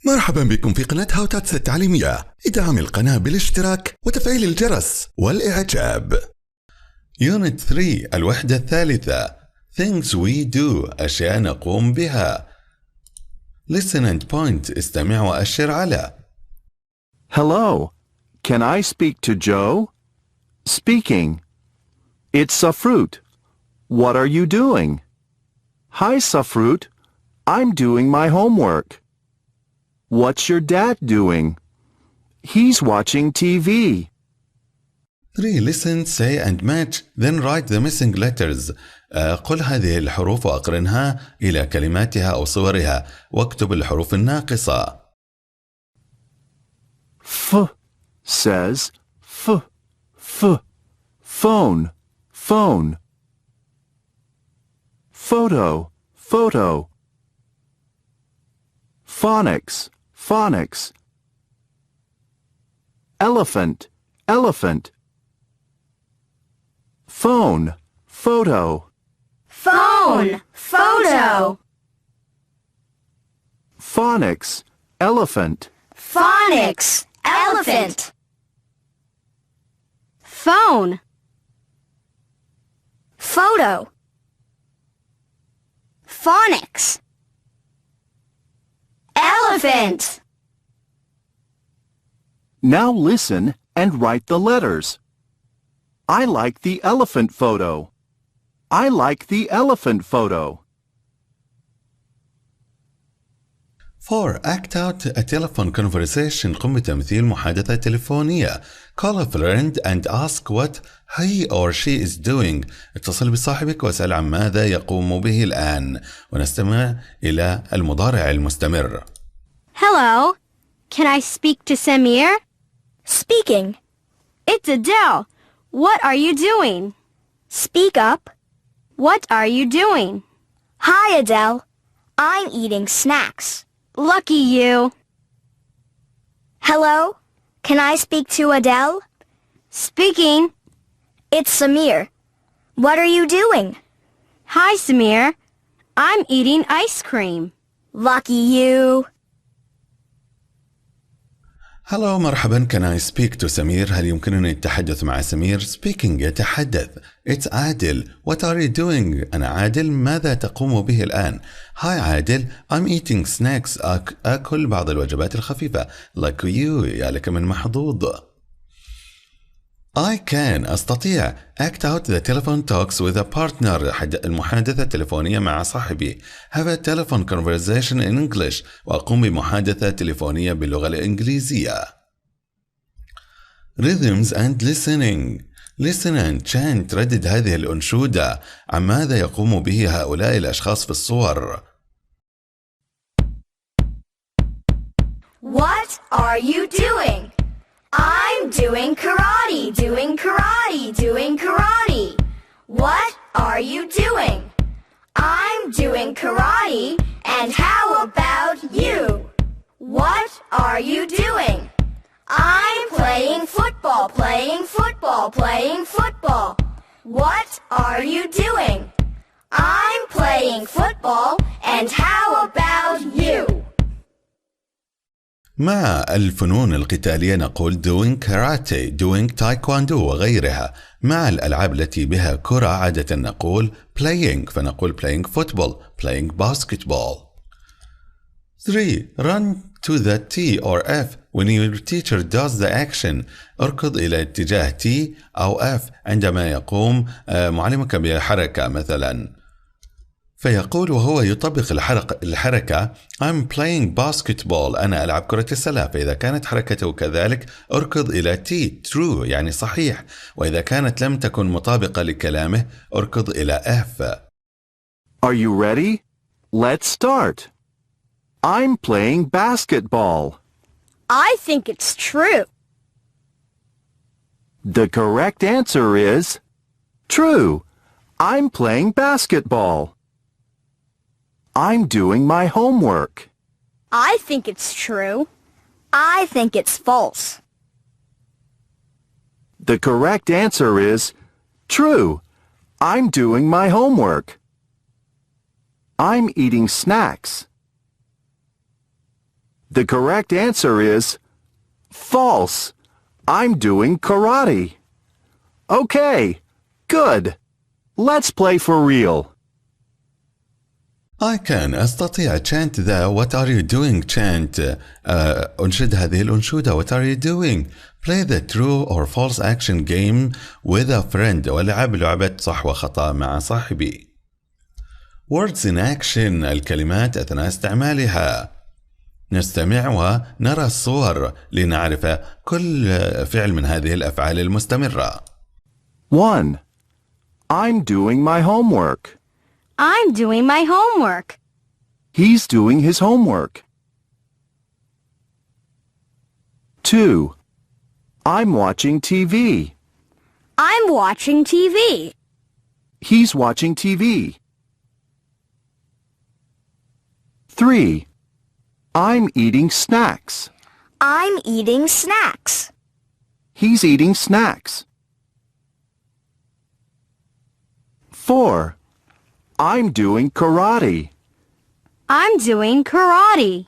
مرحبا بكم في قناة هاو تاتس التعليمية. ادعم القناة بالاشتراك وتفعيل الجرس والإعجاب. Unit 3 الوحدة الثالثة Things we do أشياء نقوم بها. Listen and point استمع وأشر على. Hello. Can I speak to Joe? Speaking. It's Safrut. What are you doing? Hi, Safrut. I'm doing my homework. What's your dad doing? He's watching TV. 3. Listen, say and match, then write the missing letters. قل هذه الحروف وأقرنها إلى كلماتها أو صورها واكتب الحروف الناقصة. F says phone, phone. Photo. Phonics. Elephant. Phone, photo. Phonics, elephant. Phone, photo, phonics, elephant. Now listen and write the letters. I like the elephant photo. 4. Act out a telephone conversation. قم بتمثيل محادثة تليفونية. Call a friend and ask what he or she is doing. اتصل بصاحبك واسأل عن ماذا يقوم به الآن. ونستمع إلى المضارع المستمر. Hello, can I speak to Samir? Speaking. It's Adele. What are you doing? Speak up. What are you doing? Hi, Adele. I'm eating snacks. Lucky you. Hello? Can I speak to Adele? Speaking. It's Samir. What are you doing? Hi, Samir. I'm eating ice cream. Lucky you. Hello, مرحبا. Can I speak to سمير؟ هل يمكنني التحدث مع سمير؟ Speaking يتحدث. It's عادل. What are you doing؟ أنا عادل. ماذا تقوم به الآن؟ Hi عادل. I'm eating snacks. أكل بعض الوجبات الخفيفة. Like you. يا لك من محظوظ. I can أستطيع. Act out the telephone talks with a partner. المحادثة التليفونية مع صاحبي. Have a telephone conversation in English. وأقوم بمحادثة تليفونية باللغة الإنجليزية. Rhythms and listening. Listen and chant. ردد هذه الأنشودة. عن ماذا يقوم به هؤلاء الأشخاص في الصور. What are you doing? I'm doing karate. What are you doing? I'm doing karate. And how about you? What are you doing? I'm playing football. What are you doing? I'm playing football. And how about you? مع الفنون القتالية نقول doing karate, doing taekwondo وغيرها. مع الألعاب التي بها كرة عادة نقول playing, فنقول playing football, playing basketball. 3. Run to the T or F when your teacher does the action. اركض إلى اتجاه T أو F عندما يقوم معلمك بحركة مثلا. فيقول وهو يطبق الحركة I'm playing basketball. أنا ألعب كرة السلة. فإذا كانت حركته كذلك اركض إلى T true يعني صحيح. وإذا كانت لم تكن مطابقة لكلامه اركض إلى F. Are you ready? Let's start. I'm playing basketball. I think it's true. The correct answer is true. I'm playing basketball. I'm doing my homework. I think it's true. I think it's false. The correct answer is true. I'm doing my homework. I'm eating snacks. The correct answer is false. I'm doing karate. Okay, good. Let's play for real. I can أستطيع chant the what are you doing chant أنشد هذه الأنشودة what are you doing play the true or false action game with a friend ولعب لعبة صح وخطأ مع صاحبي. words in action الكلمات أثناء استعمالها نستمع ونرى الصور لنعرف كل فعل من هذه الأفعال المستمرة. 1. I'm doing my homework. I'm doing my homework. He's doing his homework. 2. I'm watching TV. I'm watching TV. He's watching TV. 3. I'm eating snacks. I'm eating snacks. He's eating snacks. 4. I'm doing karate. I'm doing karate.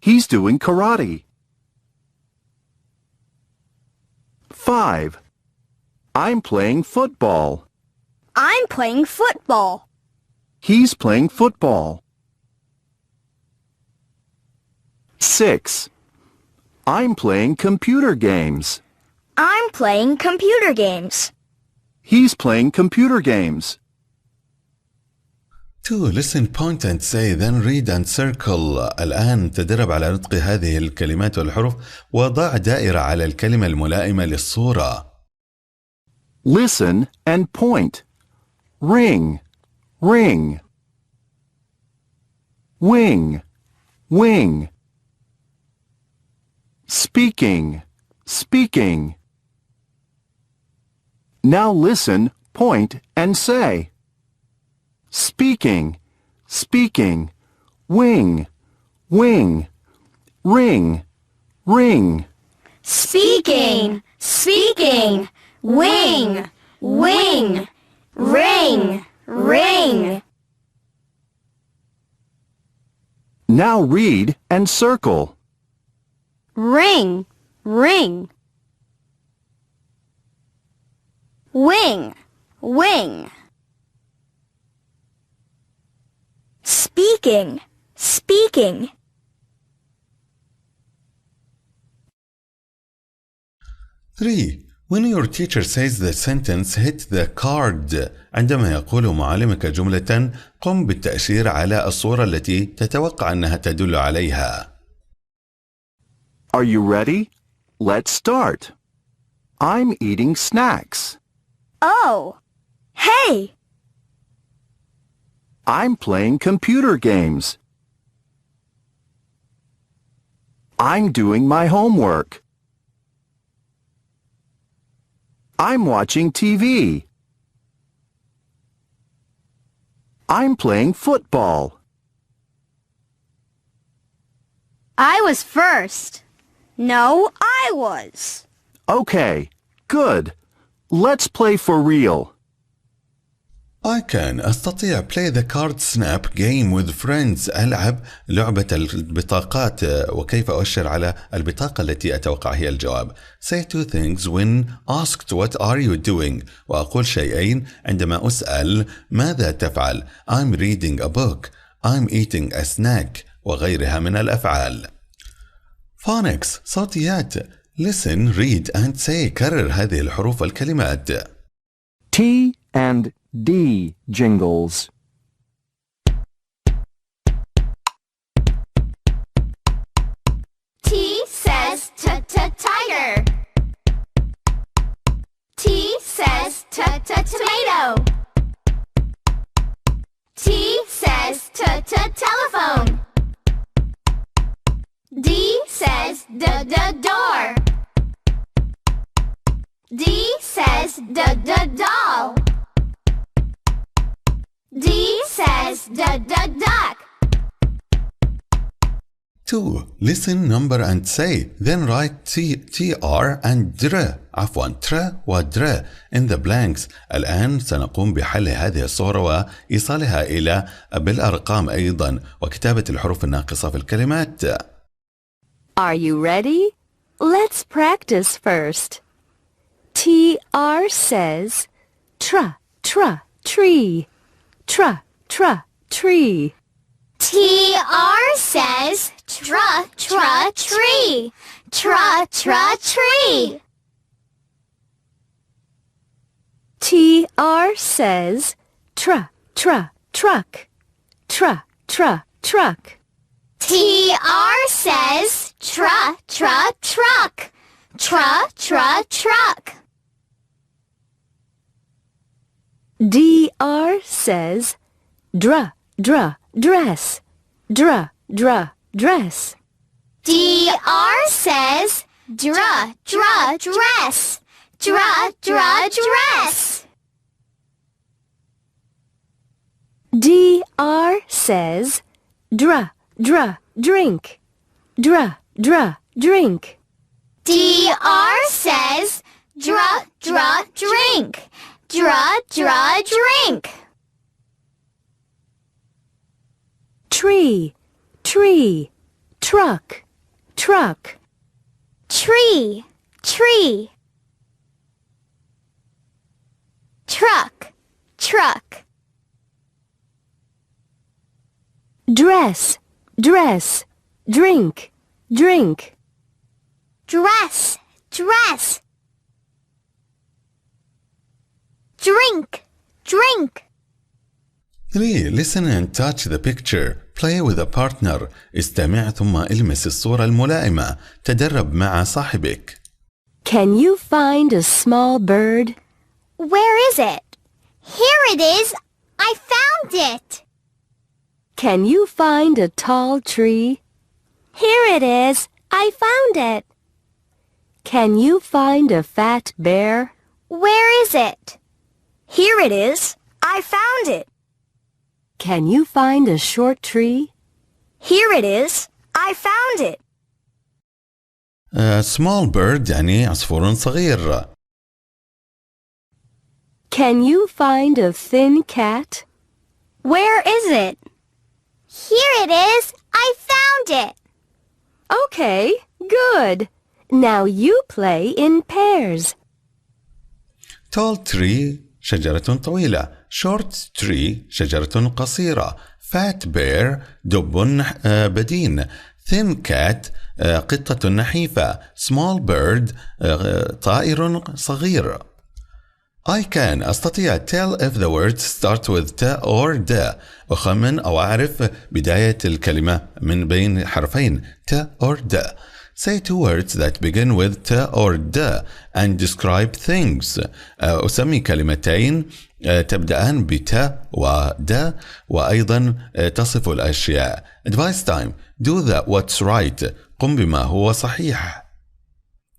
He's doing karate. 5. I'm playing football. I'm playing football. He's playing football. 6. I'm playing computer games. I'm playing computer games. He's playing computer games. 2. Listen, point and say, then read and circle. الآن تدرب على نطق هذه الكلمات والحروف وضع دائرة على الكلمة الملائمة للصورة. Listen and point. Ring, ring. Wing, wing. Speaking, speaking. Now listen, point, and say. Speaking, speaking. Wing, wing. Ring, ring. Speaking, speaking. Wing, wing. Ring, ring. Now read and circle. Ring, ring. Wing, wing. Speaking, speaking. 3. When your teacher says the sentence hit the card عندما يقول معلمك جملة قم بالتأشير على الصورة التي تتوقع أنها تدل عليها. Are you ready? Let's start. I'm eating snacks. Oh, hey. I'm playing computer games. I'm doing my homework. I'm watching TV. I'm playing football. I was first. No, I was. Okay, good. Let's play for real. I can أستطيع play the card snap game with friends ألعب لعبة البطاقات وكيف أؤشر على البطاقة التي أتوقع هي الجواب. Say 2 things when asked what are you doing وأقول شيئين عندما أسأل ماذا تفعل. I'm reading a book. I'm eating a snack وغيرها من الأفعال. Phonics صوتيات. Listen, read and say. كرر هذه الحروف والكلمات. T and D jingles. T says tiger. T says tomato. T says telephone. D says door. D says doll. D says duck. 2. Listen, number and say. Then write tr and dr. عفوا tr ودر in the blanks. الآن سنقوم بحل هذه الصورة وإيصالها إلى بالأرقام أيضا وكتابة الحروف الناقصة في الكلمات. Are you ready? Let's practice first. TR says tra, tra, tree. Tra, tra, tree. TR says tra, tra, tree. Tra, tra, tree. TR says tra, tra, truck. Tra, tra, truck. TR says tra, tra, truck. Tra, tra, truck. DR says dra, dra, dress. Dra, dra, dress. DR says dra, dra, dress. Dra, dra, dress. DR says dra, dra, drink. Dra, dra, drink. DR says dra, dra, drink. Dra, dra, drink. Tree, tree, truck, truck. Tree, tree. Truck, truck. Dress, dress, drink, drink. Dress, dress. Drink, drink. 3. Listen and touch the picture. Play with a partner. استمع ثم المس الصورة الملائمة. تدرب مع صاحبك. Can you find a small bird? Where is it? Here it is. I found it. Can you find a tall tree? Here it is. I found it. Can you find a fat bear? Where is it? Here it is. I found it. Can you find a short tree? Here it is. I found it. small bird يعني عصفور صغير. Can you find a thin cat? Where is it? Here it is. I found it. Okay, good. Now you play in pairs. tall tree شجرة طويلة. short tree شجرة قصيرة. fat bear دب بدين. thin cat قطة نحيفة. small bird طائر صغير. I can أستطيع tell if the words start with t or d. أخمن أو أعرف بداية الكلمة من بين حرفين t or d. Say 2 words that begin with t or d and describe things. أسمي كلمتين تبدأان بت و d وأيضا تصف الأشياء. Advice time. Do what's right. قم بما هو صحيح.